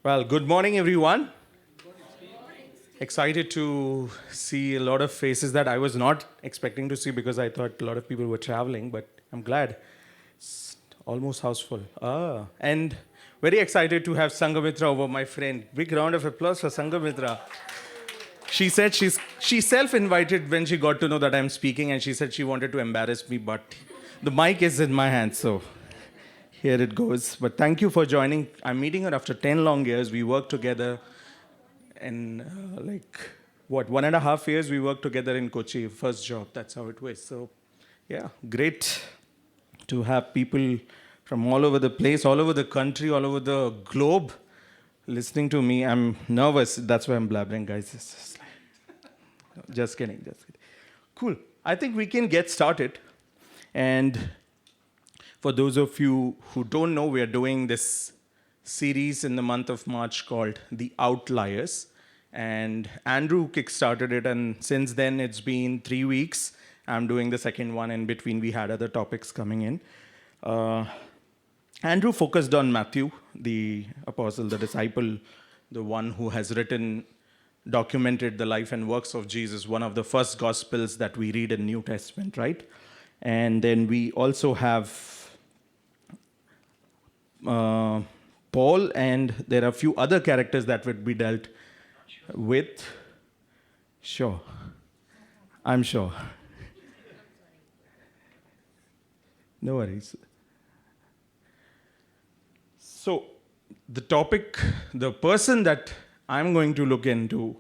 Well, good morning, everyone. Excited to see a lot of faces that I was not expecting to see because I thought a lot of people were traveling, but I'm glad. It's almost house full. And very excited to have Sangamitra over, my friend. Big round of applause for Sangamitra. She said she self-invited when she got to know that I'm speaking, and she said she wanted to embarrass me, but the mic is in my hand, so here it goes. But thank you for joining. I'm meeting her after 10 long years. We worked together and 1.5 years we worked together in Kochi, first job. That's how it was. So, yeah, great to have people from all over the place, all over the country, all over the globe listening to me. I'm nervous. That's why I'm blabbering, guys. Just kidding. Cool. I think we can get started. And for those of you who don't know, we are doing this series in the month of March called The Outliers. And Andrew kickstarted it, and since then it's been 3 weeks. I'm doing the second one. In between, we had other topics coming in. Andrew focused on Matthew, the apostle, the disciple, the one who has documented the life and works of Jesus, one of the first gospels that we read in New Testament, right? And then we also have Paul, and there are a few other characters that would be dealt with. Sure. I'm sure. No worries. So, the topic, the person that I'm going to look into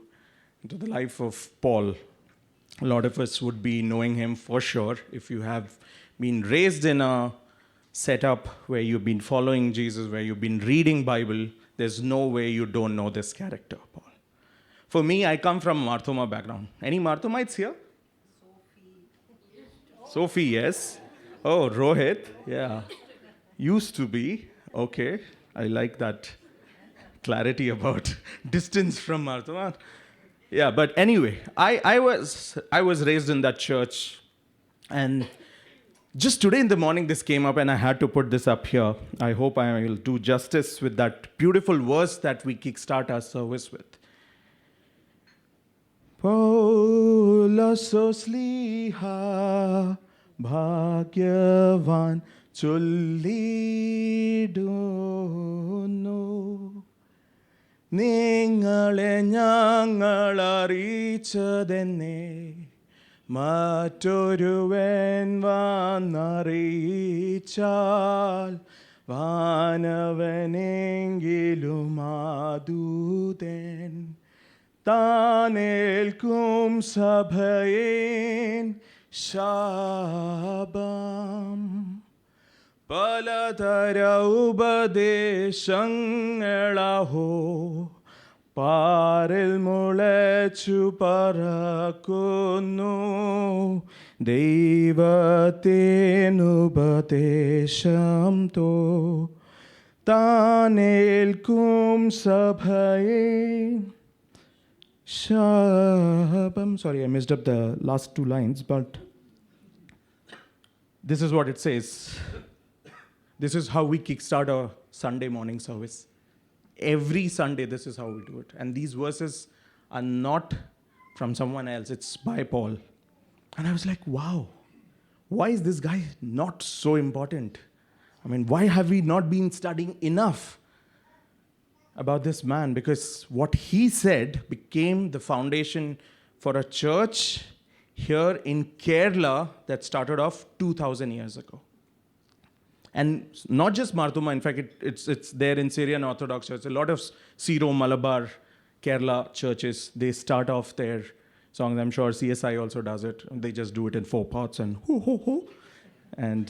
the life of Paul, a lot of us would be knowing him for sure. If you have been raised in a setup where you've been following Jesus, where you've been reading Bible, there's no way you don't know this character, Paul. For me, I come from Marthoma background. Any Marthomites here? Sophie, yes. Oh, Rohit, yeah. Used to be. Okay, I like that clarity about distance from Marthoma. Yeah, but anyway, I was raised in that church, and just today in the morning this came up, and I had to put this up here. I hope I will do justice with that beautiful verse that we kickstart our service with. Paulos sliha bhagyavan ചൊല്ലിടുന്നു നിങ്ങളെ ഞങ്ങളറിയിച്ചതെന്നെ മറ്റൊരുവൻ വന്നറിയിച്ചാൽ വാനവനെങ്കിലും ആദൂതൻ താനേൽക്കും സഭയേൻ ശാപം പലതര ഉപദേശങ്ങളാഹോ പാരിൽ മുളച്ചു പറക്കുന്നു ദൈവത്തിനുപദേശം തോ താനേൽക്കും സഭയെ ശാപം. Sorry, I messed up the last 2 lines, but this is what it says. This is how we kickstart our Sunday morning service. Every Sunday, this is how we do it. And these verses are not from someone else. It's by Paul. And I was like, wow, why is this guy not so important? I mean, why have we not been studying enough about this man? Because what he said became the foundation for a church here in Kerala that started off 2,000 years ago. And not just Marthoma, in fact, it's there in Syrian Orthodox Church. A lot of Syro, Malabar, Kerala churches, they start off their songs. I'm sure CSI also does it. They just do it in 4 parts and ho, ho, ho, and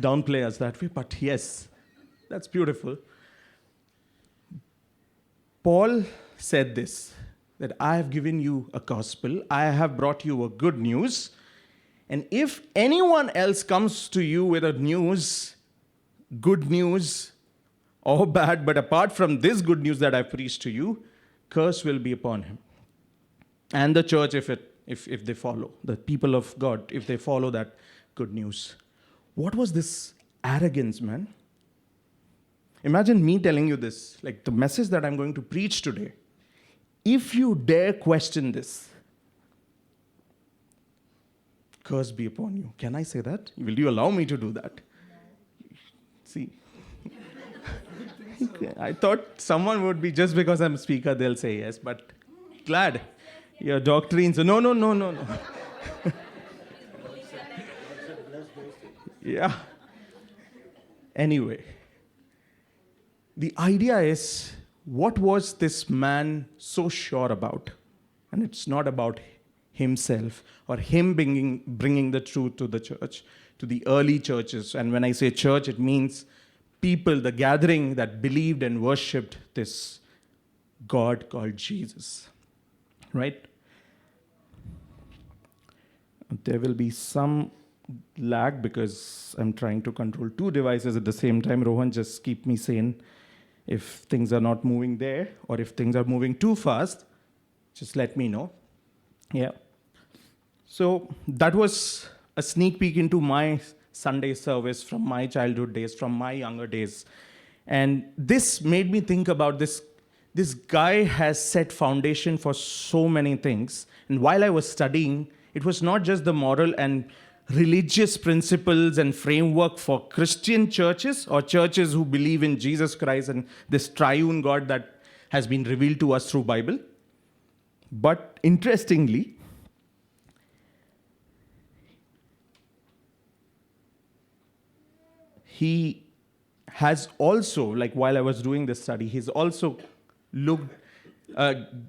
downplay us that way. But yes, that's beautiful. Paul said this, that I have given you a gospel. I have brought you a good news. And if anyone else comes to you with a news, good news or bad, but apart from this good news that I preached to you, curse will be upon him. And the church, if they follow, the people of God, if they follow that good news. What was this arrogance, man? Imagine me telling you this, like the message that I'm going to preach today. If you dare question this, curse be upon you. Can I say that? Will you allow me to do that? See, I thought someone would be, just because I'm a speaker, they'll say yes, but glad. Your doctrines, no. Yeah. Anyway, the idea is, what was this man so sure about? And it's not about himself or him bringing the truth to the church, to the early churches. And when I say church, it means people, the gathering that believed and worshipped this God called Jesus. Right? There will be some lag because I'm trying to control two devices at the same time. Rohan, just keep me sane. If things are not moving there or if things are moving too fast, just let me know. Yeah. So that was a sneak peek into my Sunday service from my childhood days, from my younger days. And this made me think about this. This guy has set foundation for so many things. And while I was studying, it was not just the moral and religious principles and framework for Christian churches or churches who believe in Jesus Christ and this triune God that has been revealed to us through Bible. But interestingly, he has also, like while I was doing this study, he's also looked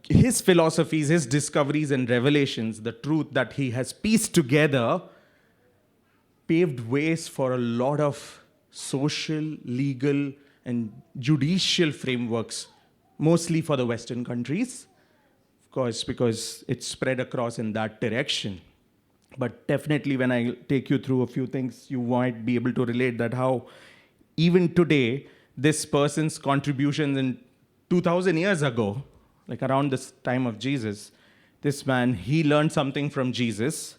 his philosophies, his discoveries and revelations, the truth that he has pieced together, paved ways for a lot of social, legal, and judicial frameworks, mostly for the Western countries, of course, because it's spread across in that direction. But definitely when I take you through a few things, you might be able to relate that how even today, this person's contributions in 2,000 years ago, like around this time of Jesus, this man, he learned something from Jesus,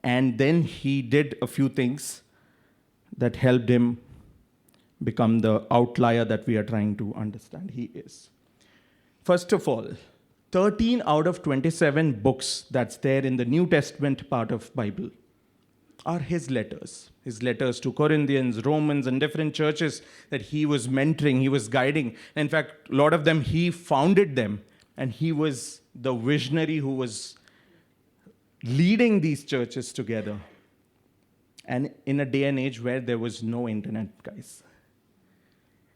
and then he did a few things that helped him become the outlier that we are trying to understand he is. First of all, 13 out of 27 books that's there in the New Testament part of Bible are his letters. His letters to Corinthians, Romans, and different churches that he was mentoring, he was guiding. In fact, a lot of them, he founded them. And he was the visionary who was leading these churches together. And in a day and age where there was no internet, guys.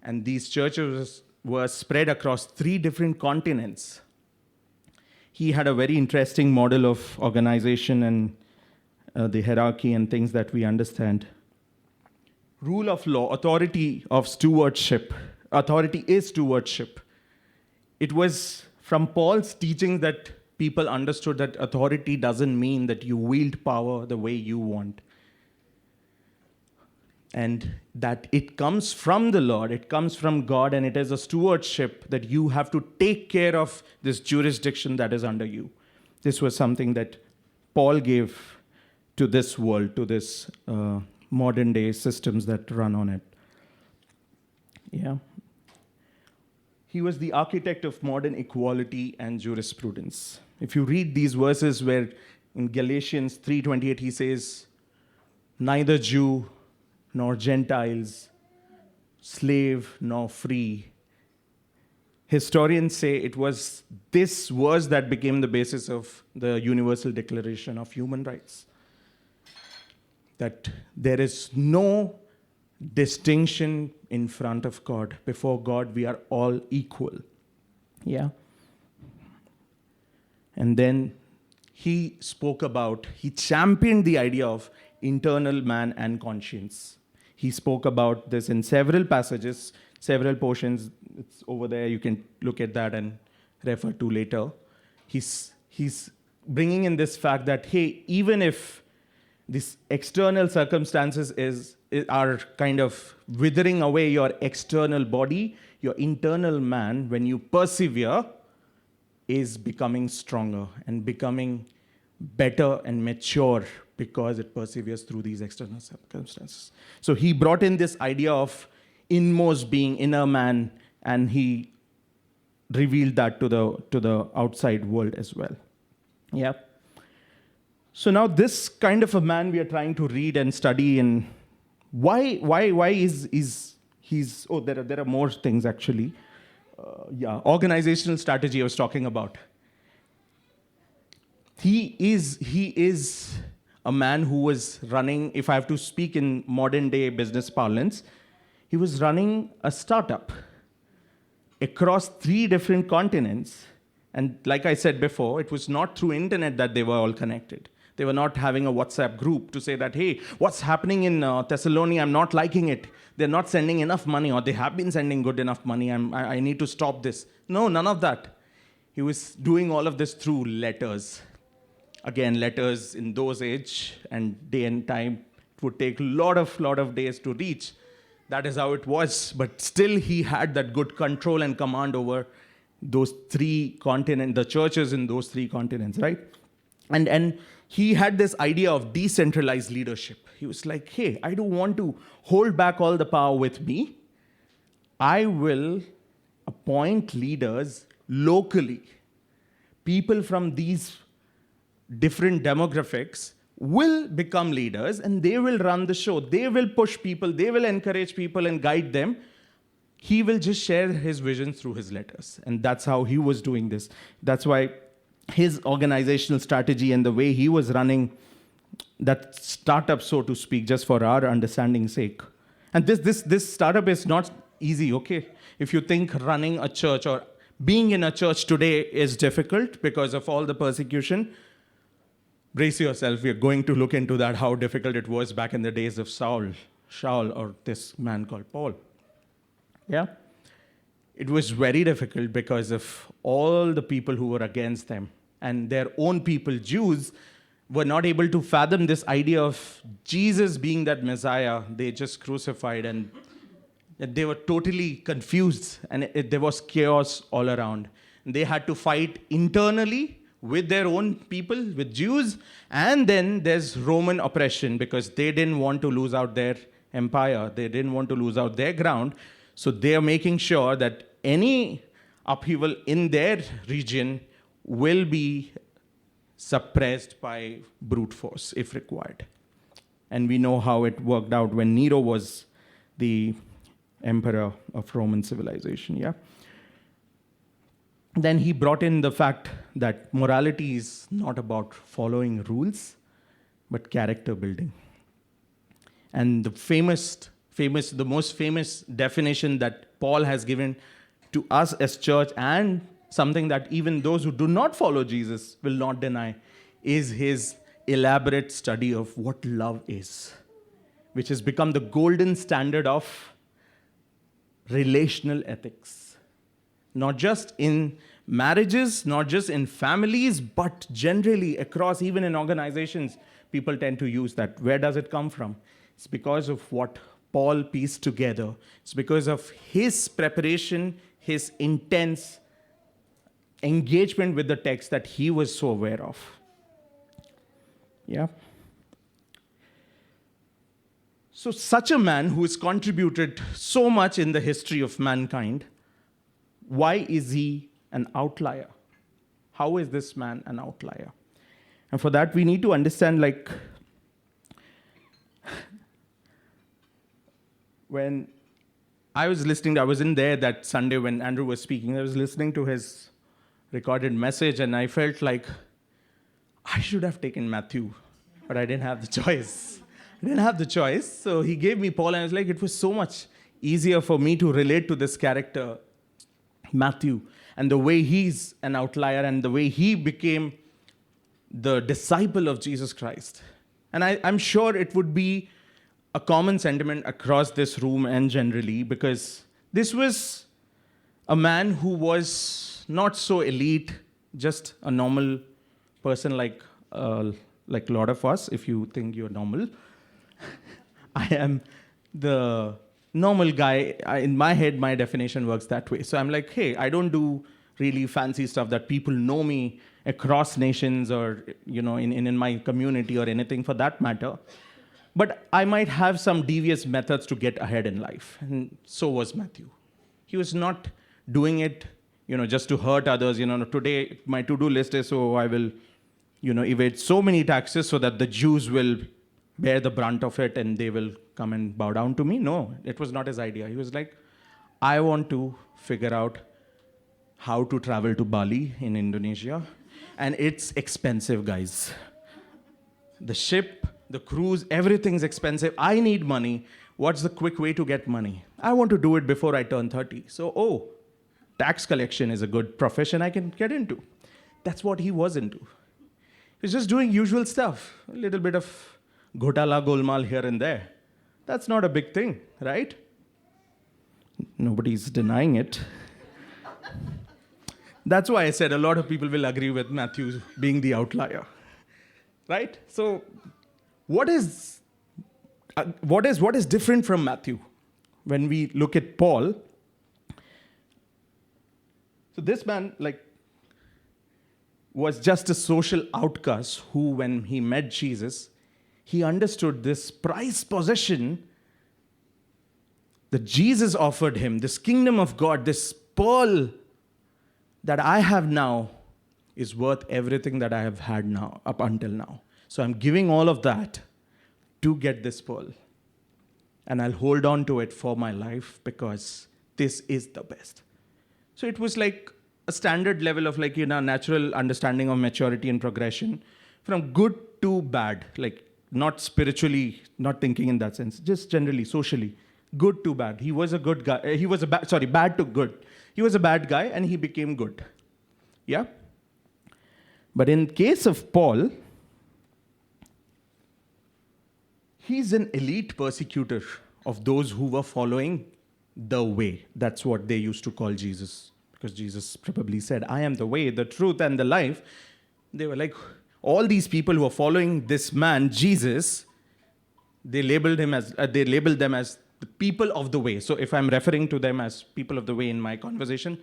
And these churches were spread across 3 different continents. He had a very interesting model of organization and the hierarchy and things that we understand. Rule of law, authority of stewardship. Authority is stewardship. It was from Paul's teaching that people understood that authority doesn't mean that you wield power the way you want. And that it comes from the Lord, it comes from God, and it is a stewardship that you have to take care of this jurisdiction that is under you. This was something that Paul gave to this world, to this modern day systems that run on it. Yeah. He was the architect of modern equality and jurisprudence. If you read these verses where in Galatians 3:28 he says, neither Jew nor Gentiles, slave nor free. Historians say it was this verse that became the basis of the Universal Declaration of Human Rights. That there is no distinction in front of God. Before God, we are all equal. Yeah. And then he championed the idea of internal man and conscience. He spoke about this in several passages, several portions. It's over there. You can look at that and refer to later. He's bringing in this fact that, hey, even if these external circumstances are kind of withering away your external body, your internal man, when you persevere, is becoming stronger and becoming better and mature because it perseveres through these external circumstances. So he brought in this idea of inmost being, inner man, and he revealed that to the outside world as well. Yeah. So now this kind of a man we are trying to read and study, and why is he's there are more things actually. Organizational strategy I was talking about. He is a man who was running, if I have to speak in modern day business parlance, he was running a startup across 3 different continents. And like I said before, it was not through internet that they were all connected. They were not having a WhatsApp group to say that, hey, what's happening in Thessaloniki? I'm not liking it. They're not sending enough money, or they have been sending good enough money. I need to stop this. No, none of that. He was doing all of this through letters. Again, letters in those age and day and time, it would take a lot of days to reach. That is how it was. But still, he had that good control and command over those 3 continents, the churches in those 3 continents, right? And he had this idea of decentralized leadership. He was like, hey, I don't want to hold back all the power with me. I will appoint leaders locally. People from these different demographics will become leaders, and they will run the show. They will push people. They will encourage people and guide them. He will just share his vision through his letters. And that's how he was doing this. That's why his organizational strategy and the way he was running that startup, so to speak, just for our understanding's sake. And this startup is not easy, okay? If you think running a church or being in a church today is difficult because of all the persecution, brace yourself. We are going to look into that, how difficult it was back in the days of Saul, or this man called Paul. Yeah? It was very difficult because of all the people who were against them. And their own people, Jews, were not able to fathom this idea of Jesus being that Messiah they just crucified, and they were totally confused, and there was chaos all around. And they had to fight internally with their own people, with Jews, and then there's Roman oppression because they didn't want to lose out their empire. They didn't want to lose out their ground. So they are making sure that any upheaval in their region will be suppressed by brute force if required. And we know how it worked out when Nero was the emperor of Roman civilization, yeah? Then he brought in the fact that morality is not about following rules, but character building. And the most famous definition that Paul has given to us as church, and something that even those who do not follow Jesus will not deny, is his elaborate study of what love is, which has become the golden standard of relational ethics. Not just in marriages, not just in families, but generally across, even in organizations, people tend to use that. Where does it come from? It's because of what Paul pieced together. It's because of his preparation, his intense engagement with the text that he was so aware of. Yeah. So such a man who has contributed so much in the history of mankind, why is he an outlier? How is this man an outlier? And for that, we need to understand, like, when I was in there that Sunday when Andrew was speaking, I was listening to his recorded message, and I felt like I should have taken Matthew, but I didn't have the choice. So he gave me Paul, and I was like, it was so much easier for me to relate to this character, Matthew, and the way he's an outlier and the way he became the disciple of Jesus Christ. And I'm sure it would be a common sentiment across this room and generally, because this was a man who was not so elite, just a normal person like a lot of us, if you think you're normal. I am the normal guy. In my head, my definition works that way. So I'm like, hey, I don't do really fancy stuff that people know me across nations or, in my community or anything for that matter. But I might have some devious methods to get ahead in life. And so was Matthew. He was not doing it, just to hurt others. Today my to-do list is, so I will, evade so many taxes so that the Jews will bear the brunt of it and they will come and bow down to me. No, it was not his idea. He was like, I want to figure out how to travel to Bali in Indonesia. And it's expensive, guys. The ship, the cruise, everything's expensive. I need money. What's the quick way to get money? I want to do it before I turn 30. So, tax collection is a good profession I can get into. That's what he was into. He was just doing usual stuff. A little bit of ghotala golmal here and there. That's not a big thing, right? Nobody's denying it. That's why I said a lot of people will agree with Matthew being the outlier. Right? So, what is different from Matthew when we look at Paul? So this man, was just a social outcast who, when he met Jesus, he understood this prized possession that Jesus offered him, this kingdom of God, this pearl that I have now is worth everything that I have had now, up until now. So I'm giving all of that to get this pearl. And I'll hold on to it for my life because this is the best. So it was like a standard level of natural understanding of maturity and progression from good to bad, not spiritually, not thinking in that sense, just generally, socially, good to bad. He was a good guy. Bad to good. He was a bad guy and he became good. Yeah? But in case of Paul, he's an elite persecutor of those who were following the way. That's what they used to call Jesus. Because Jesus probably said, I am the way, the truth, and the life. They were like, all these people who are following this man, Jesus, they labeled them as the people of the way. So if I'm referring to them as people of the way in my conversation,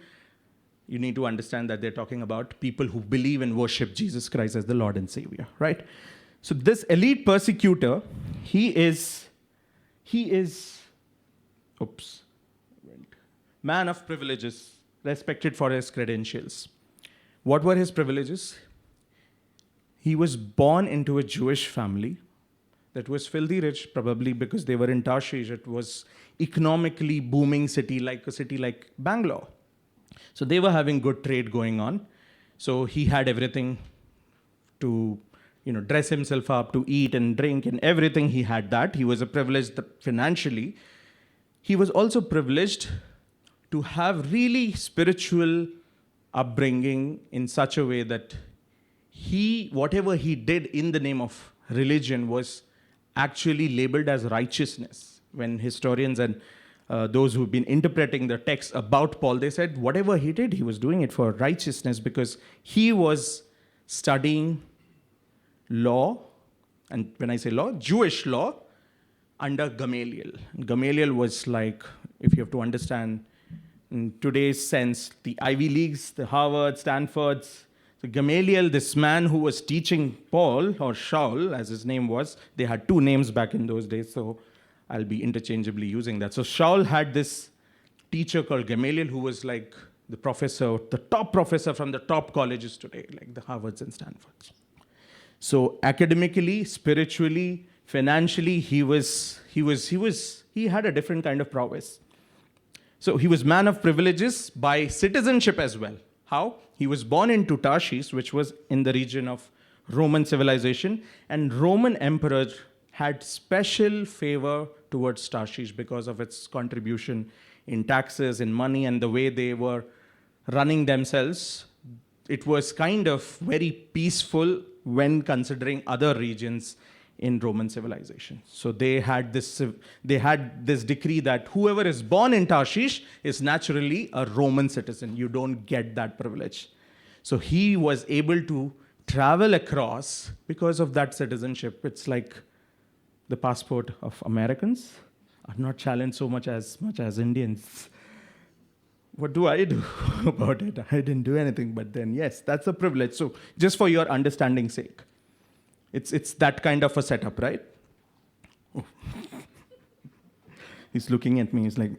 you need to understand that they're talking about people who believe and worship Jesus Christ as the Lord and Savior, right? So this elite persecutor, he is man of privileges, respected for his credentials. What were his privileges? He was born into a Jewish family that was filthy rich, probably because they were in Tarshish. It was economically booming city like Bangalore. So they were having good trade going on. So he had everything to, dress himself up, to eat and drink and everything. He had that. He was a privileged financially. He was also privileged to have really spiritual upbringing in such a way that whatever he did in the name of religion was actually labeled as righteousness. When historians and those who've been interpreting the text about Paul, they said whatever he did, he was doing it for righteousness because he was studying law, and when I say law, Jewish law, under Gamaliel. Gamaliel was like, if you have to understand in today's sense, the Ivy Leagues, the Harvard, Stanfords. So Gamaliel, this man who was teaching Paul, or Shaul, as his name was, they had two names back in those days, so I'll be interchangeably using that. So Shaul had this teacher called Gamaliel who was like the professor, the top professor from the top colleges today, like the Harvards and Stanfords. So academically, spiritually, financially, he had a different kind of prowess. So he was man of privileges by citizenship as well. How? He was born into Tarshish, which was in the region of Roman civilization, and Roman emperor had special favor towards Tarshish because of its contribution in taxes, in money, and the way they were running themselves. It was kind of very peaceful when considering other regions in Roman civilization. So they had this decree that whoever is born in Tarshish is naturally a Roman citizen. You don't get that privilege. So he was able to travel across because of that citizenship. It's like the passport of Americans are not challenged so much as Indians. What do I do about it? I didn't do anything, but then yes, that's a privilege. So just for your understanding's sake. It's that kind of a setup, right? He's looking at me. He's like,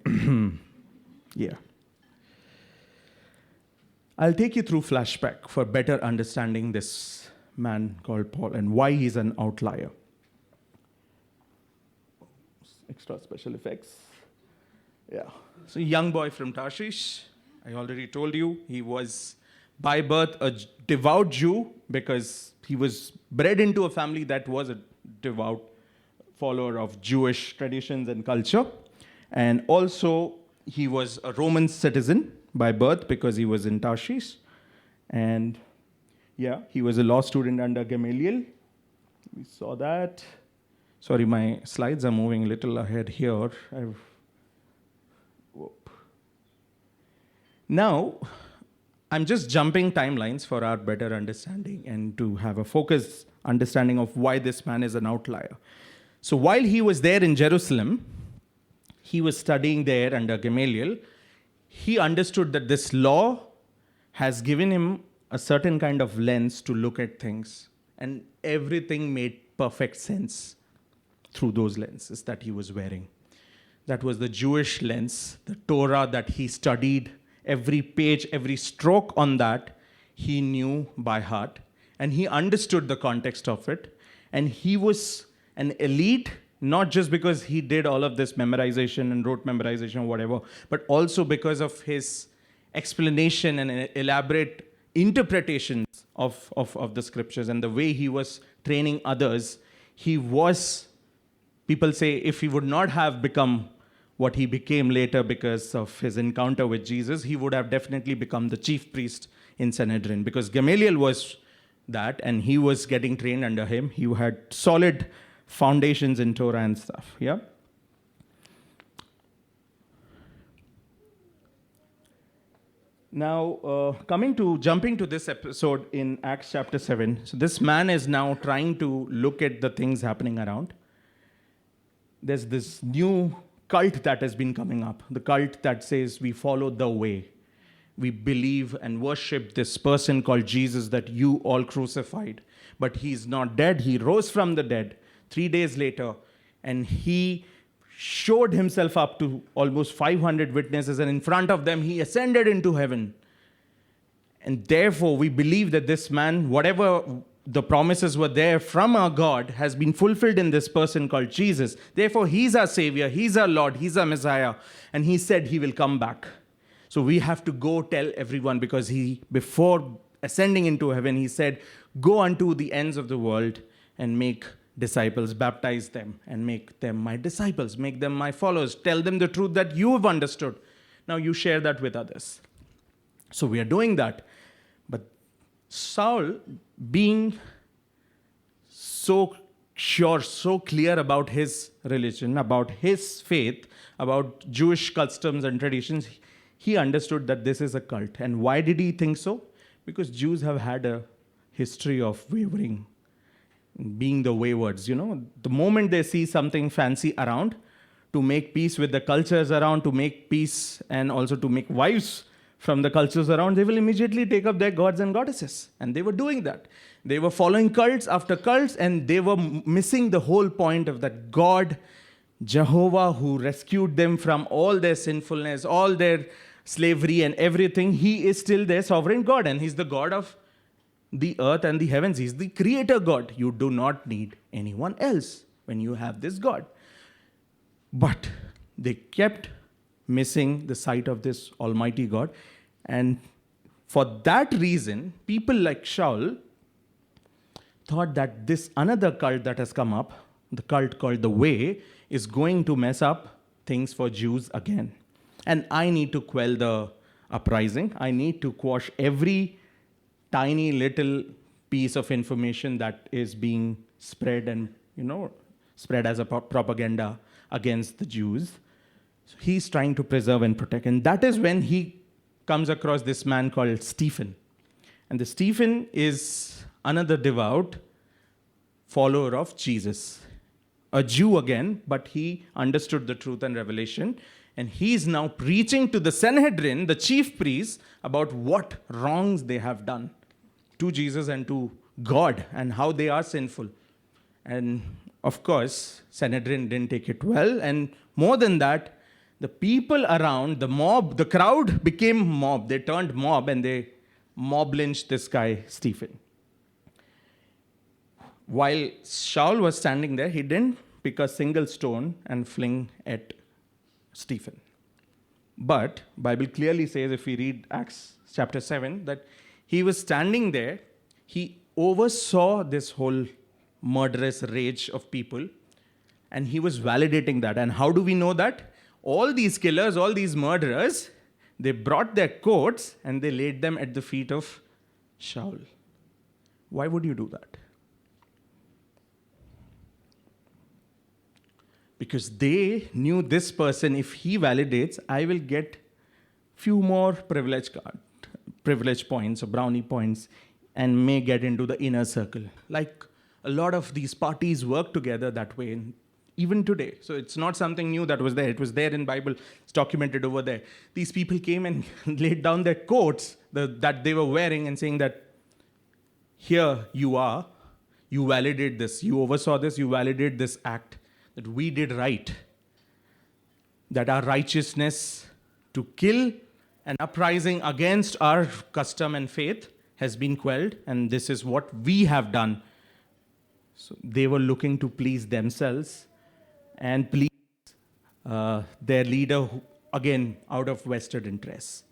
yeah. I'll take you through flashback for better understanding this man called Paul and why he's an outlier. Extra special effects. Yeah. So, young boy from Tarshish. I already told you he was by birth a devout Jew because he was bred into a family that was a devout follower of Jewish traditions and culture. And also, he was a Roman citizen by birth because he was in Tarshish. And yeah, he was a law student under Gamaliel. We saw that. Sorry, my slides are moving a little ahead here. Now, I'm just jumping timelines for our better understanding and to have a focused understanding of why this man is an outlier. So while he was there in Jerusalem, he was studying there under Gamaliel. He understood that this law has given him a certain kind of lens to look at things, and everything made perfect sense through those lenses that he was wearing. That was the Jewish lens, the Torah that he studied. Every page, every stroke on that, he knew by heart. And he understood the context of it. And he was an elite, not just because he did all of this memorization and wrote memorization or whatever, but also because of his explanation and elaborate interpretations of the scriptures and the way he was training others. He was, people say, if he would not have become what he became later because of his encounter with Jesus, he would have definitely become the chief priest in Sanhedrin, because Gamaliel was that, and he was getting trained under him. He had solid foundations in Torah and stuff, yeah? Now, jumping to this episode in Acts chapter 7. So this man is now trying to look at the things happening around. There's this new cult that has been coming up, the cult that says we follow the way. We believe and worship this person called Jesus that you all crucified. But he's not dead. He rose from the dead 3 days later, and he showed himself up to almost 500 witnesses, and in front of them, he ascended into heaven. And therefore, we believe that this man, whatever the promises were there from our God, has been fulfilled in this person called Jesus. Therefore, he's our Savior, he's our Lord, he's our Messiah. And he said he will come back. So we have to go tell everyone, because he, before ascending into heaven, he said, go unto the ends of the world and make disciples, baptize them and make them my disciples, make them my followers, tell them the truth that you have understood. Now you share that with others. So we are doing that. But Saul, being so sure, so clear about his religion, about his faith, about Jewish customs and traditions, he understood that this is a cult. And why did he think so? Because Jews have had a history of wavering, being the waywards. You know, the moment they see something fancy around, to make peace with the cultures around, to make peace and also to make wives from the cultures around, they will immediately take up their gods and goddesses. And they were doing that. They were following cults after cults, and they were missing the whole point of that God, Jehovah, who rescued them from all their sinfulness, all their slavery and everything. He is still their sovereign God, and he's the God of the earth and the heavens. He's the creator God. You do not need anyone else when you have this God. But they kept missing the sight of this almighty God. And for that reason, people like Shaul thought that this another cult that has come up, the cult called the Way, is going to mess up things for Jews again. And I need to quell the uprising. I need to quash every tiny little piece of information that is being spread and, spread as a propaganda against the Jews. So he's trying to preserve and protect. And that is when he comes across this man called Stephen. And the Stephen is another devout follower of Jesus. A Jew again, but he understood the truth and revelation. And he's now preaching to the Sanhedrin, the chief priests, about what wrongs they have done to Jesus and to God, and how they are sinful. And Of course, Sanhedrin didn't take it well. And more than that, the people around, the mob, the crowd became mob. They turned mob and they mob lynched this guy, Stephen. While Shaul was standing there, he didn't pick a single stone and fling at Stephen. But Bible clearly says, if we read Acts chapter 7, that he was standing there, he oversaw this whole murderous rage of people, and he was validating that. And how do we know that? All these killers, all these murderers, they brought their coats and they laid them at the feet of Shaul. Why would you do that? Because they knew this person, if he validates, I will get few more privilege points or brownie points and may get into the inner circle. Like a lot of these parties work together that way, even today. So it's not something new that was there. It was there in Bible. It's documented over there. These people came and laid down their coats that they were wearing and saying that, here you are, you validate this, you oversaw this, you validate this act, that we did right, that our righteousness to kill an uprising against our custom and faith has been quelled, and this is what we have done. So they were looking to please themselves and please their leader, who, again, out of vested interests.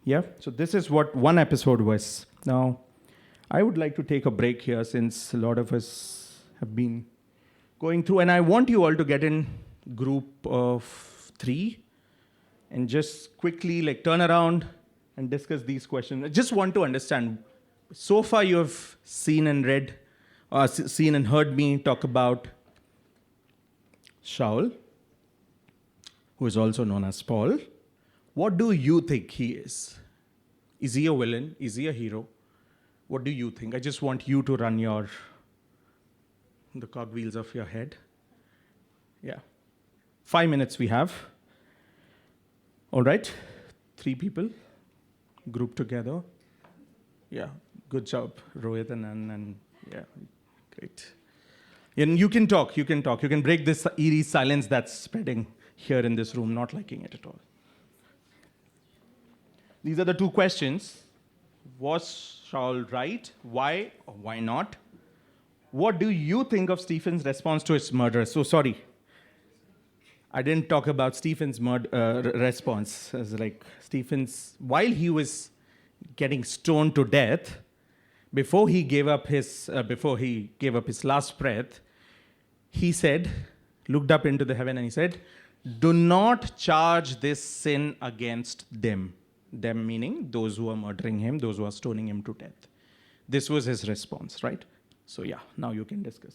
Yeah, so this is what one episode was. Now, I would like to take a break here since a lot of us have been going through, and I want you all to get in group of 3 and just quickly turn around and discuss these questions. I just want to understand, so far you have seen and read, seen and heard me talk about Shaul, who is also known as Paul. What do you think he is? Is he a villain? Is he a hero? What do you think? I just want you to run the cogwheels of your head. Yeah. 5 minutes we have. All right. 3 people grouped together. Yeah. Good job, Rohit and yeah, great. And you can talk. You can break this eerie silence that's spreading here in this room, not liking it at all. These are the 2 questions. Was Shaul right? Why or why not? What do you think of Stephen's response to his murder? So sorry, I didn't talk about Stephen's response. As Stephen's, while he was getting stoned to death, before he gave up his last breath, he said, looked up into the heaven and he said, "Do not charge this sin against them." Them meaning those who are murdering him, those who are stoning him to death. This was his response, right? So yeah, now you can discuss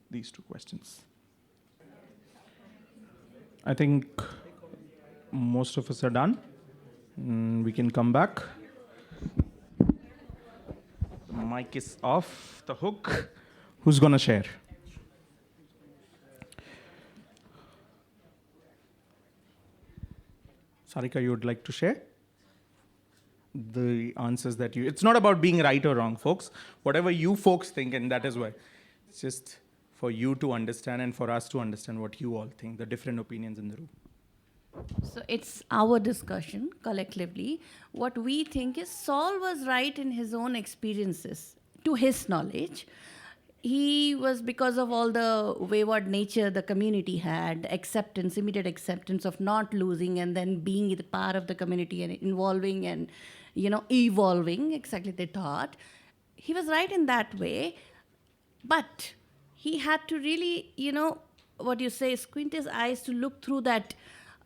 these 2 questions. I think most of us are done. We can come back. The mic is off the hook. Who's going to share? Sarika, you would like to share the answers that you... It's not about being right or wrong, folks. Whatever you folks think, and that is why. It's just for you to understand and for us to understand what you all think, the different opinions in the room. So it's our discussion collectively. What we think is Saul was right in his own experiences, to his knowledge. He was, because of all the wayward nature the community had, acceptance, immediate acceptance of not losing and then being the part of the community and involving and, evolving, exactly they thought. He was right in that way, but he had to really, squint his eyes to look through that,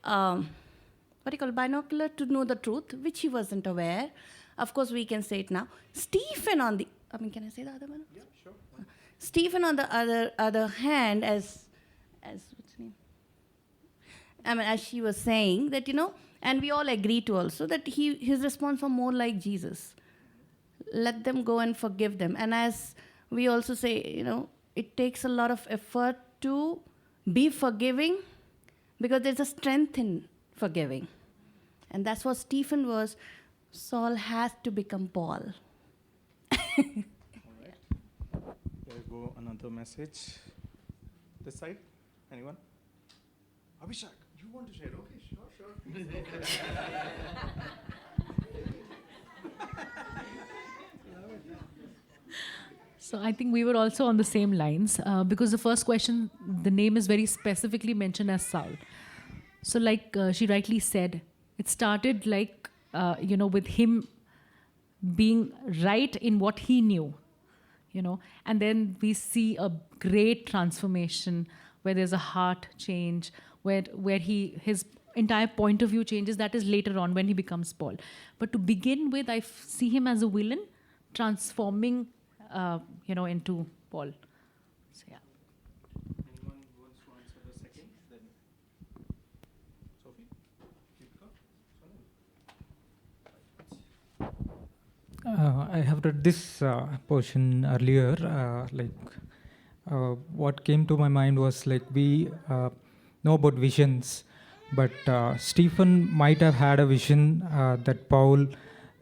binocular to know the truth, which he wasn't aware. Of course, we can say it now. Stephen can I say the other one? Yeah, sure. Stephen, on the other hand, as what's her name? As she was saying that, and we all agree to also that his response was more like Jesus. Let them go and forgive them. And as we also say, it takes a lot of effort to be forgiving because there's a strength in forgiving. And that's what Stephen was. Saul has to become Paul. All right. There go another message. This side? Anyone? Abhishek, you want to share? Okay, sure. So I think we were also on the same lines because the first question, the name is very specifically mentioned as Saul. So like she rightly said, it started like, with him being right in what he knew, and then we see a great transformation where there's a heart change, where his entire point of view changes. That is later on when he becomes Paul. But to begin with, I see him as a villain transforming, into Paul. So yeah. Anyone wants to answer the second? Then Sophie? Deepika? Sonal? I have read this portion earlier. What came to my mind was like we know about visions, but Stephen might have had a vision that Paul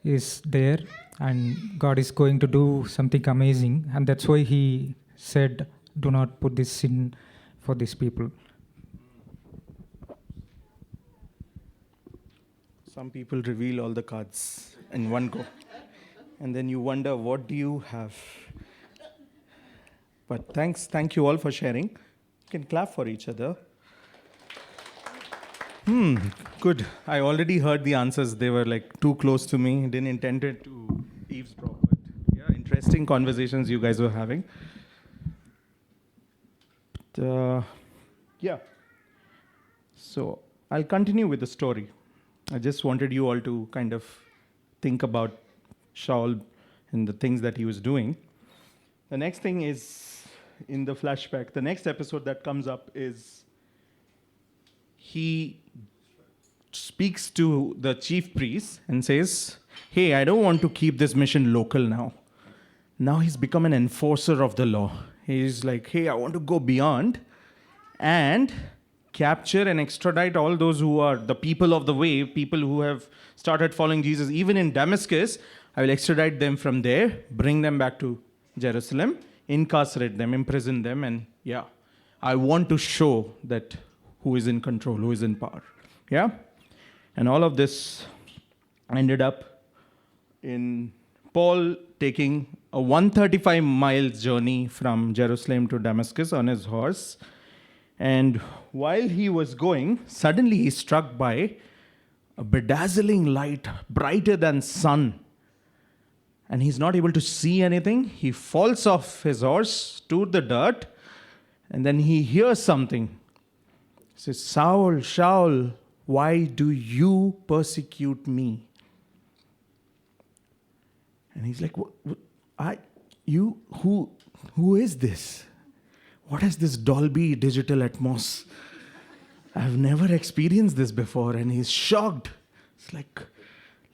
is there and God is going to do something amazing, and that's why he said, "Do not put this sin for these people." Some people reveal all the cards in one go. And then you wonder, what do you have? But thank you all for sharing. You can clap for each other. Good. I already heard the answers. They were like too close to me. Didn't intend it to eavesdrop. But yeah, interesting conversations you guys were having. Yeah. So I'll continue with the story. I just wanted you all to kind of think about Shaul and the things that he was doing. The next thing is in the flashback. The next episode that comes up is he speaks to the chief priest and says, "Hey, I don't want to keep this mission local now." Now he's become an enforcer of the law. He's like, "Hey, I want to go beyond and capture and extradite all those who are the people of the way, people who have started following Jesus. Even in Damascus, I will extradite them from there, bring them back to Jerusalem, incarcerate them, imprison them, and yeah, I want to show that who is in control, who is in power." Yeah? And all of this ended up in Paul taking a 135-mile journey from Jerusalem to Damascus on his horse. And while he was going, suddenly he's struck by a bedazzling light, brighter than sun. And he's not able to see anything. He falls off his horse to the dirt, and then he hears something. He says, "Saul, Saul, why do you persecute me?" And he's like, who is this? What is this Dolby Digital Atmos? I've never experienced this before. And he's shocked. It's like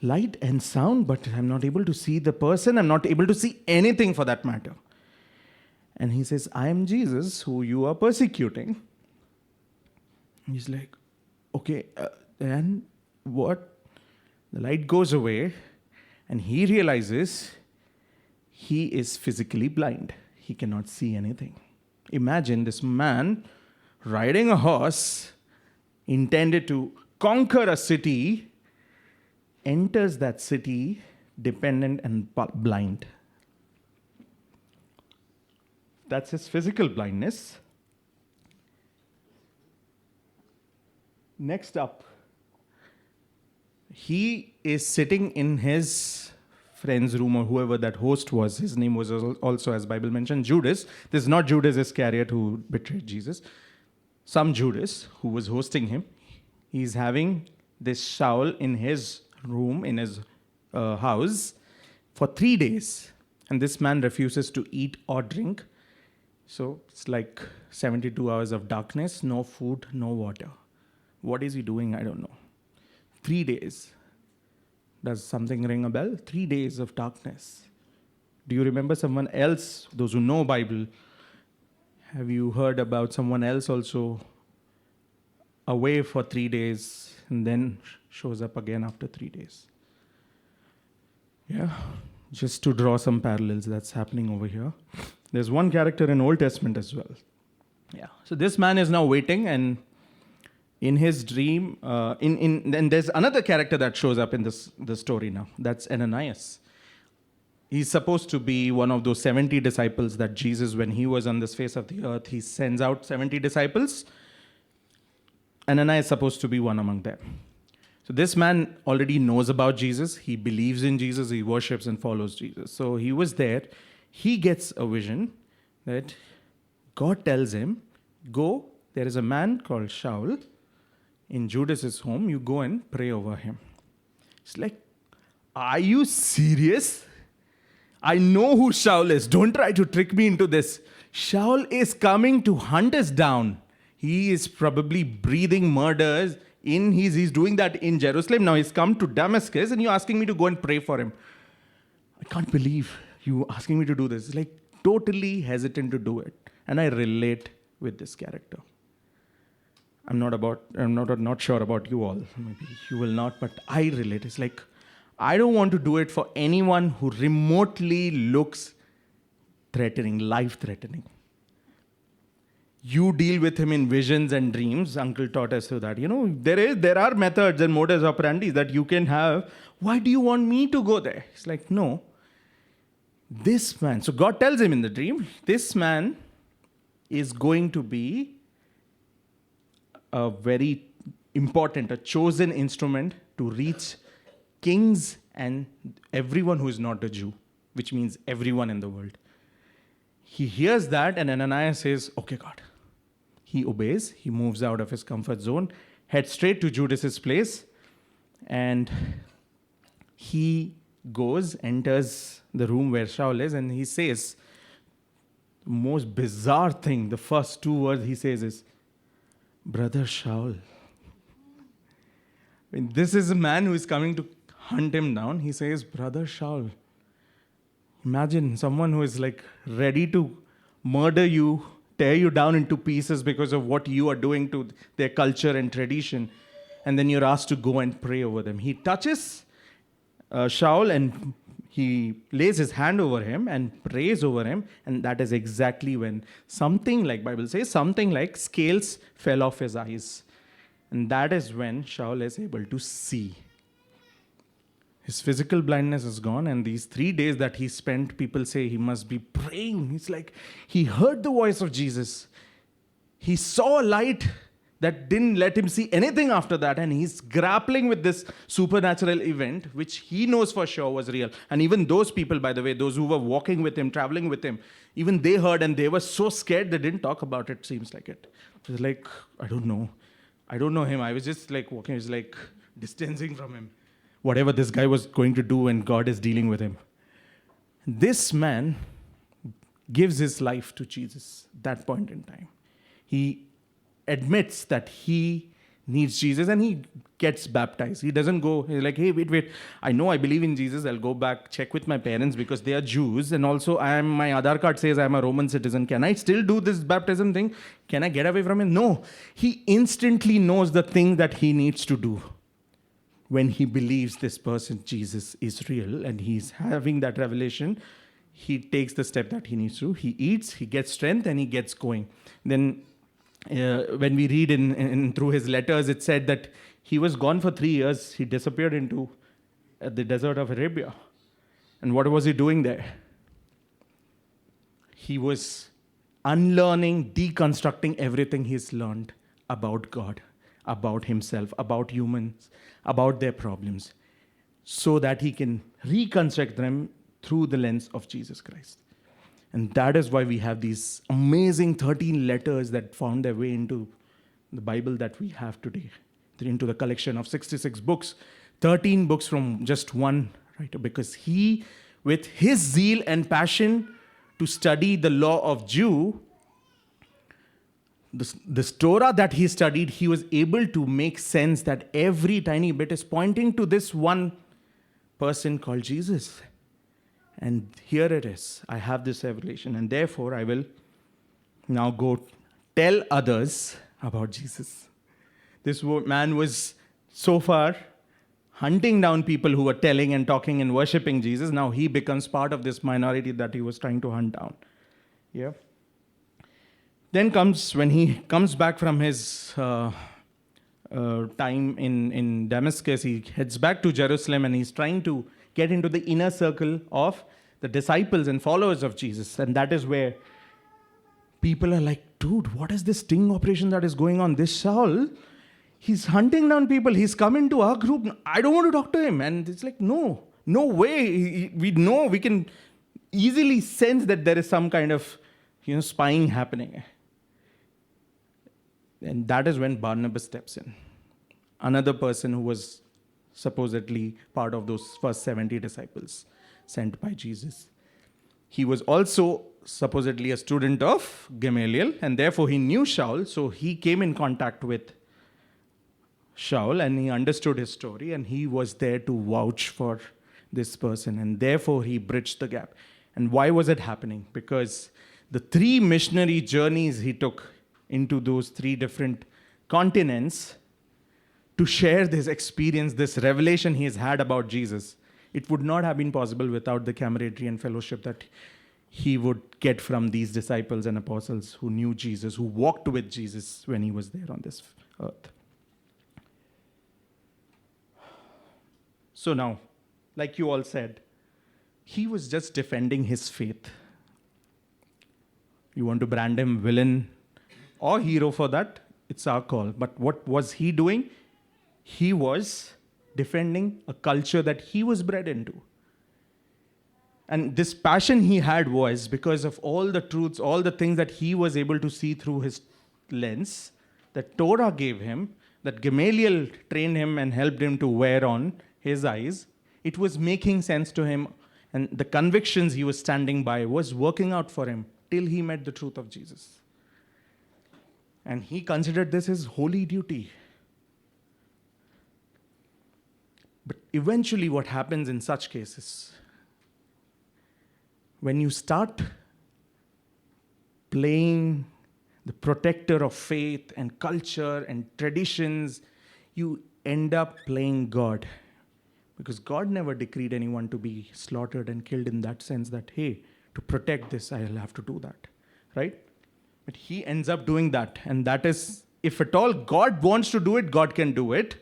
light and sound, but I'm not able to see the person. I'm not able to see anything for that matter. And he says, "I am Jesus who you are persecuting." He's like, "Okay, then what?" The light goes away, and he realizes he is physically blind. He cannot see anything. Imagine this man riding a horse, intended to conquer a city, enters that city dependent and blind. That's his physical blindness. Next up, he is sitting in his friend's room, or whoever that host was. His name was also, as Bible mentioned, Judas. This is not Judas Iscariot who betrayed Jesus. Some Judas who was hosting him. He's having this Shaul in his room, in his house, for 3 days. And this man refuses to eat or drink. So it's like 72 hours of darkness, no food, no water. What is he doing? I don't know. 3 days. Does something ring a bell? 3 days of darkness. Do you remember someone else, those who know Bible, have you heard about someone else also away for 3 days and then shows up again after 3 days? Yeah, just to draw some parallels that's happening over here. There's one character in Old Testament as well. Yeah. So this man is now waiting, and in his dream, then there's another character that shows up in the story now. That's Ananias. He's supposed to be one of those 70 disciples that Jesus, when he was on this face of the earth, he sends out 70 disciples. Ananias is supposed to be one among them. So this man already knows about Jesus. He believes in Jesus. He worships and follows Jesus. So he was there. He gets a vision that God tells him, go, there is a man called Shaul in Judas's home. You go and pray over him. It's like, are you serious? I know who Shaul is. Don't try to trick me into this. Shaul is coming to hunt us down. He is probably breathing murders. He's doing that in Jerusalem. Now he's come to Damascus and you're asking me to go and pray for him. I can't believe you asking me to do this. It's like totally hesitant to do it. And I relate with this character. I'm not sure about you all. Maybe you will not, but I relate. It's like, I don't want to do it for anyone who remotely looks threatening, life-threatening. You deal with him in visions and dreams. Uncle taught us so that, there are methods and modus operandi that you can have. Why do you want me to go there? It's like, no. This man, so God tells him in the dream, this man is going to be a very important, a chosen instrument to reach kings and everyone who is not a Jew, which means everyone in the world. He hears that and Ananias says, okay, God. He obeys. He moves out of his comfort zone, heads straight to Judas's place, and he goes, enters the room where Shaul is, and he says, the most bizarre thing, the first two words he says is, Brother Shaul. When this is a man who is coming to hunt him down, he says, Brother Shaul. Imagine someone who is like ready to murder you, tear you down into pieces because of what you are doing to their culture and tradition. And then you're asked to go and pray over them. He touches Shaul and he lays his hand over him and prays over him. And that is exactly when something like, Bible says, something like scales fell off his eyes. And that is when Shaul is able to see. His physical blindness is gone, and these 3 days that he spent, people say he must be praying. It's like he heard the voice of Jesus. He saw a light that didn't let him see anything after that, and he's grappling with this supernatural event, which he knows for sure was real. And even those people, by the way, those who were walking with him, traveling with him, even they heard and they were so scared they didn't talk about it, seems like it. It was like, I don't know him. I was just like walking, I was like distancing from him. Whatever this guy was going to do, and God is dealing with him. This man gives his life to Jesus at that point in time. He admits that he needs Jesus and he gets baptized. He doesn't go, he's like, hey, wait, I know I believe in Jesus. I'll go back, check with my parents because they are Jews. And also my Aadhaar card says I'm a Roman citizen. Can I still do this baptism thing? Can I get away from it? No. He instantly knows the thing that he needs to do. When he believes this person, Jesus, is real and he's having that revelation, he takes the step that he needs to. He eats, he gets strength, and he gets going. Then when we read in through his letters, it said that he was gone for 3 years. He disappeared into the desert of Arabia. And what was he doing there? He was unlearning, deconstructing everything he's learned about God, about himself, about humans, about their problems, so that he can reconstruct them through the lens of Jesus Christ. And that is why we have these amazing 13 letters that found their way into the Bible that we have today, into the collection of 66 books, 13 books from just one writer, because he, with his zeal and passion to study the law of Jew, the Torah that he studied, he was able to make sense that every tiny bit is pointing to this one person called Jesus. And here it is. I have this revelation, and therefore I will now go tell others about Jesus. This man was so far hunting down people who were telling and talking and worshipping Jesus. Now he becomes part of this minority that he was trying to hunt down. Yeah. Then comes when he comes back from his time in Damascus, he heads back to Jerusalem and he's trying to get into the inner circle of the disciples and followers of Jesus. And that is where people are like, dude, what is this sting operation that is going on? This Saul, he's hunting down people. He's come into our group. I don't want to talk to him. And it's like, no way. We know, we can easily sense that there is some kind of, spying happening. And that is when Barnabas steps in. Another person who was supposedly part of those first 70 disciples sent by Jesus. He was also supposedly a student of Gamaliel, and therefore he knew Shaul, so he came in contact with Shaul and he understood his story, and he was there to vouch for this person, and therefore he bridged the gap. And why was it happening? Because the 3 missionary journeys he took into those 3 different continents to share this experience, this revelation he has had about Jesus, it would not have been possible without the camaraderie and fellowship that he would get from these disciples and apostles who knew Jesus, who walked with Jesus when he was there on this earth. So now, like you all said, he was just defending his faith. You want to brand him villain or hero for that, it's our call. But what was he doing? He was defending a culture that he was bred into. And this passion he had was because of all the truths, all the things that he was able to see through his lens, that Torah gave him, that Gamaliel trained him and helped him to wear on his eyes. It was making sense to him, and the convictions he was standing by was working out for him till he met the truth of Jesus. And he considered this his holy duty. But eventually what happens in such cases, when you start playing the protector of faith and culture and traditions, you end up playing God. Because God never decreed anyone to be slaughtered and killed in that sense that, hey, to protect this, I'll have to do that, right? But he ends up doing that. And that is, if at all God wants to do it, God can do it.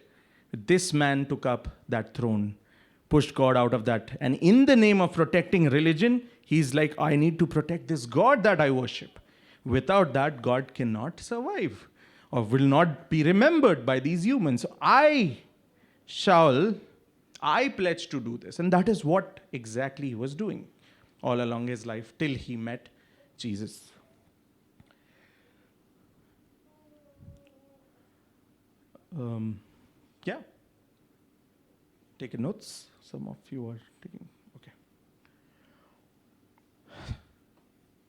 This man took up that throne, pushed God out of that. And in the name of protecting religion, he's like, I need to protect this God that I worship. Without that, God cannot survive or will not be remembered by these humans. So I pledge to do this. And that is what exactly he was doing all along his life till he met Jesus. Yeah. Taking notes? Some of you are taking. Okay.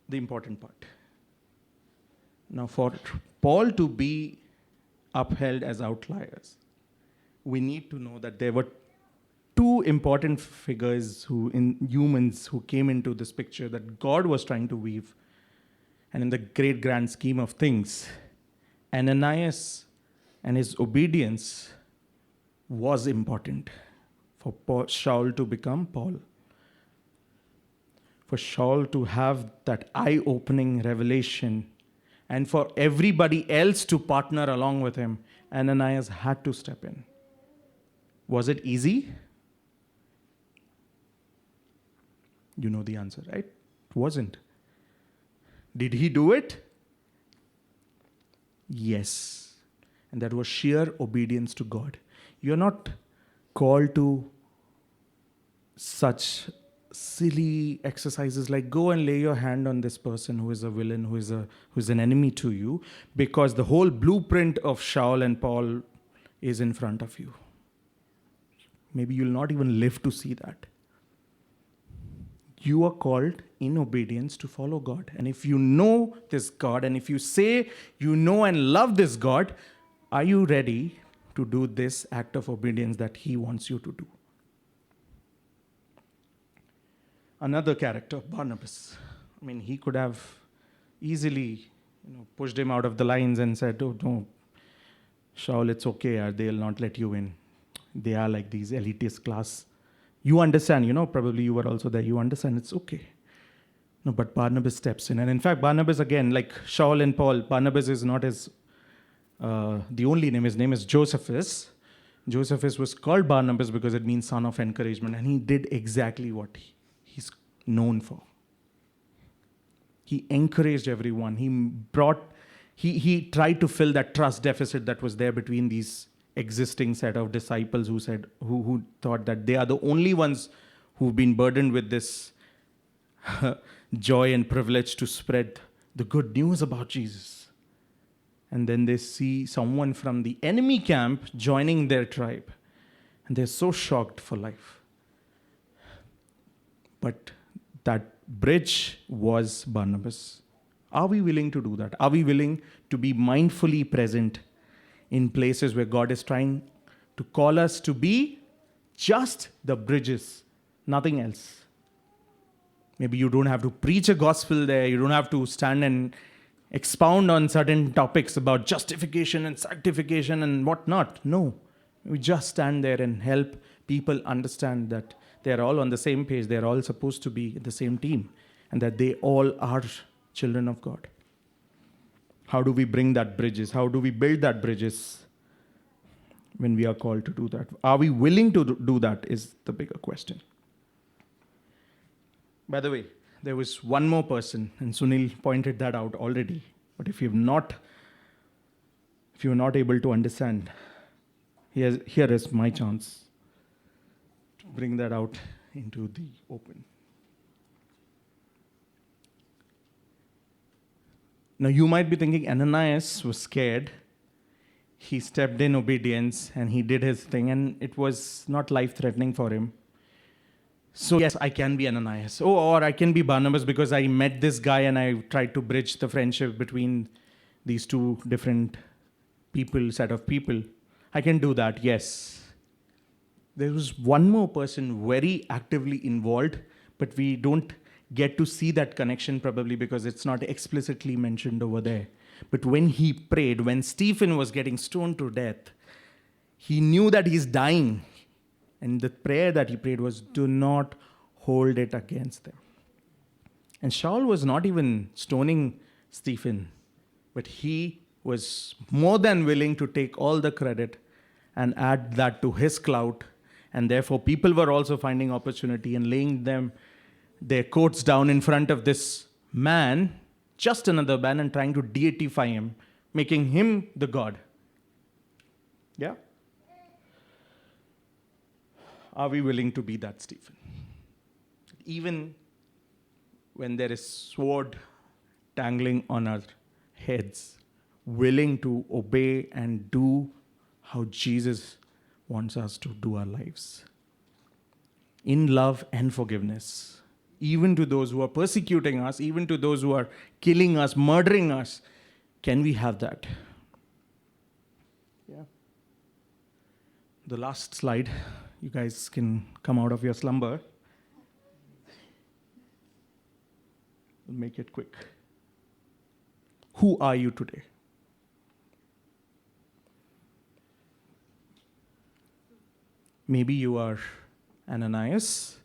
The important part. Now, for Paul to be upheld as outliers, we need to know that there were 2 important figures humans who came into this picture that God was trying to weave. And in the great grand scheme of things, Ananias and his obedience was important for Shaul to become Paul. For Shaul to have that eye-opening revelation, and for everybody else to partner along with him, Ananias had to step in. Was it easy? You know the answer, right? It wasn't. Did he do it? Yes. And that was sheer obedience to God. You're not called to such silly exercises like go and lay your hand on this person who is a villain, who is an enemy to you, because the whole blueprint of Shaul and Paul is in front of you. Maybe you'll not even live to see that. You are called in obedience to follow God. And if you know this God, and if you say you know and love this God, are you ready to do this act of obedience that he wants you to do? Another character, Barnabas. I mean, he could have easily pushed him out of the lines and said, oh, no, Shaul, it's okay, they'll not let you in. They are like these elitist class. You understand, probably you were also there, you understand, it's okay. No, but Barnabas steps in. And in fact, Barnabas, again, like Shaul and Paul, Barnabas is not his the only name. His name is Josephus. Josephus was called Barnabas because it means son of encouragement. And he did exactly what he's known for. He encouraged everyone. He tried to fill that trust deficit that was there between these existing set of disciples who thought that they are the only ones who've been burdened with this joy and privilege to spread the good news about Jesus. And then they see someone from the enemy camp joining their tribe. And they're so shocked for life. But that bridge was Barnabas. Are we willing to do that? Are we willing to be mindfully present in places where God is trying to call us to be just the bridges, nothing else? Maybe you don't have to preach a gospel there. You don't have to stand and expound on certain topics about justification and sanctification and whatnot. No. We just stand there and help people understand that they're all on the same page. They're all supposed to be in the same team. And that they all are children of God. How do we bring that bridges? How do we build that bridges when we are called to do that? Are we willing to do that is the bigger question. By the way, there was one more person, and Sunil pointed that out already. But if you're not able to understand, here is my chance to bring that out into the open. Now you might be thinking Ananias was scared. He stepped in obedience and he did his thing, and it was not life-threatening for him. So yes, I can be Ananias. Or I can be Barnabas because I met this guy and I tried to bridge the friendship between these two different set of people. I can do that, yes. There was one more person very actively involved, but we don't get to see that connection probably because it's not explicitly mentioned over there. But when he prayed, when Stephen was getting stoned to death, he knew that he's dying. And the prayer that he prayed was, do not hold it against them. And Shaul was not even stoning Stephen, but he was more than willing to take all the credit and add that to his clout. And therefore, people were also finding opportunity and laying their coats down in front of this man, just another man, and trying to deify him, making him the God. Yeah? Are we willing to be that Stephen? Even when there is sword dangling on our heads, willing to obey and do how Jesus wants us to do our lives. In love and forgiveness. Even to those who are persecuting us, even to those who are killing us, murdering us, can we have that? Yeah. The last slide. You guys can come out of your slumber. We'll make it quick. Who are you today? Maybe you are Ananias,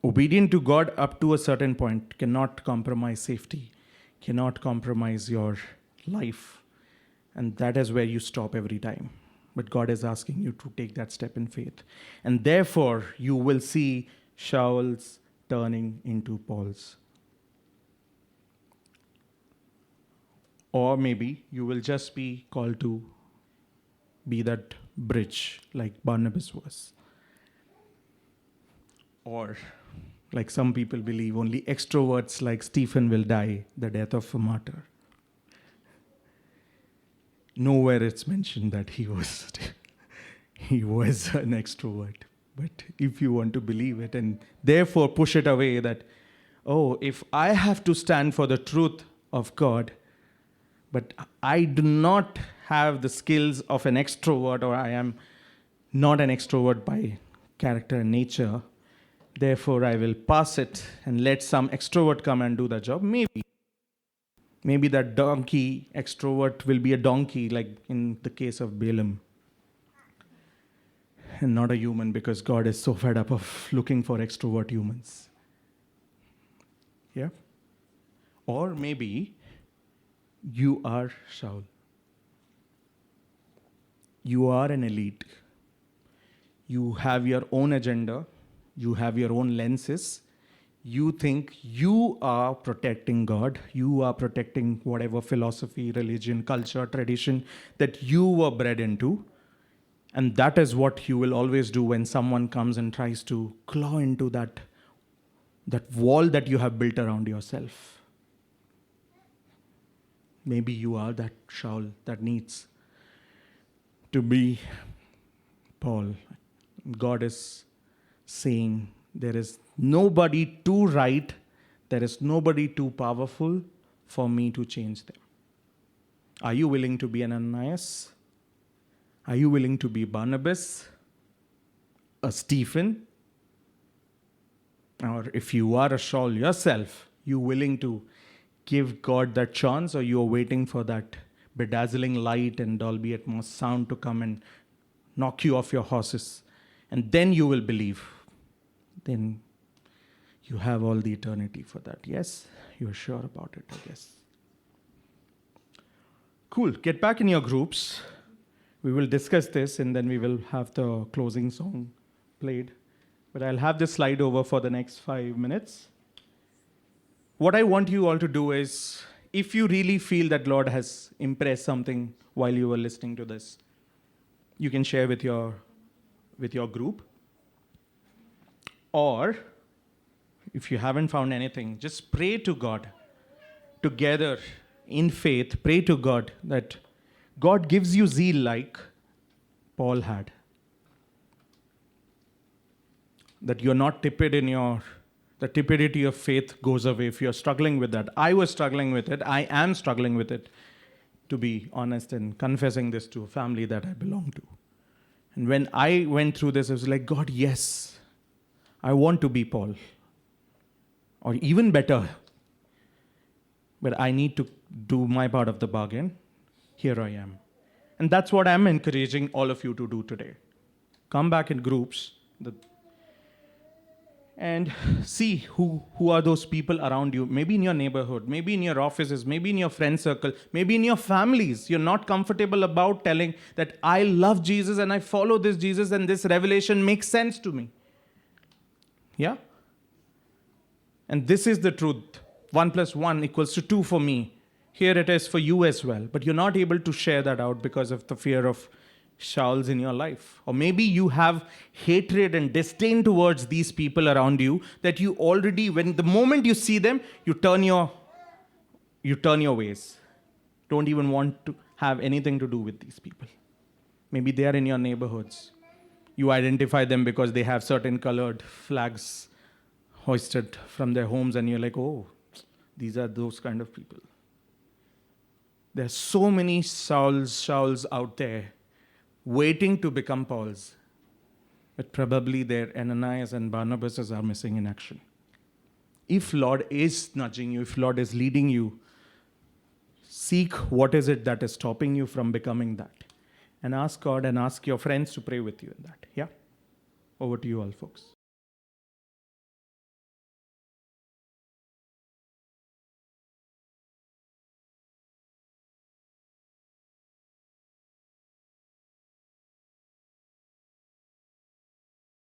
obedient to God up to a certain point, cannot compromise safety, cannot compromise your life. And that is where you stop every time. But God is asking you to take that step in faith. And therefore, you will see Shaul's turning into Paul's. Or maybe you will just be called to be that bridge like Barnabas was. Or, like some people believe, only extroverts like Stephen will die the death of a martyr. Nowhere it's mentioned that he was an extrovert. But if you want to believe it and therefore push it away that, if I have to stand for the truth of God, but I do not have the skills of an extrovert, or I am not an extrovert by character and nature, therefore I will pass it and let some extrovert come and do the job. Maybe that donkey extrovert will be a donkey, like in the case of Balaam. And not a human, because God is so fed up of looking for extrovert humans. Yeah? Or maybe you are Shaul. You are an elite. You have your own agenda. You have your own lenses. You think you are protecting God. You are protecting whatever philosophy, religion, culture, tradition that you were bred into. And that is what you will always do when someone comes and tries to claw into that wall that you have built around yourself. Maybe you are that Shaul that needs to be Paul. God is saying there is nobody too right, there is nobody too powerful for me to change them. Are you willing to be an Ananias? Are you willing to be Barnabas? A Stephen? Or if you are a Saul yourself, you willing to give God that chance, or you are waiting for that bedazzling light and Dolby Atmos sound to come and knock you off your horses, and then you will believe? Then you have all the eternity for that. Yes, you're sure about it, I guess. Cool. Get back in your groups. We will discuss this, and then we will have the closing song played. But I'll have this slide over for the next 5 minutes. What I want you all to do is, if you really feel that Lord has impressed something while you were listening to this, you can share with your group. Or, if you haven't found anything, just pray to God together in faith. Pray to God that God gives you zeal like Paul had. That you're not tepid the tepidity of faith goes away if you're struggling with that. I was struggling with it. I am struggling with it, to be honest, and confessing this to a family that I belong to. And when I went through this, I was like, God, yes, I want to be Paul. Or even better. But I need to do my part of the bargain. Here I am. And that's what I'm encouraging all of you to do today. Come back in groups and see who are those people around you. Maybe in your neighborhood, maybe in your offices, maybe in your friend circle, maybe in your families. You're not comfortable about telling that I love Jesus and I follow this Jesus and this revelation makes sense to me. Yeah? And this is the truth. 1 + 1 = 2 for me. Here it is for you as well. But you're not able to share that out because of the fear of Shauls in your life. Or maybe you have hatred and disdain towards these people around you that you already, when the moment you see them, you turn your ways. Don't even want to have anything to do with these people. Maybe they are in your neighborhoods. You identify them because they have certain colored flags hoisted from their homes, and you're like, oh, these are those kind of people. There are so many Sauls out there waiting to become Pauls. But probably their Ananias and Barnabases are missing in action. If Lord is nudging you, if Lord is leading you, seek what is it that is stopping you from becoming that. And ask God and ask your friends to pray with you in that. Yeah? Over to you all, folks.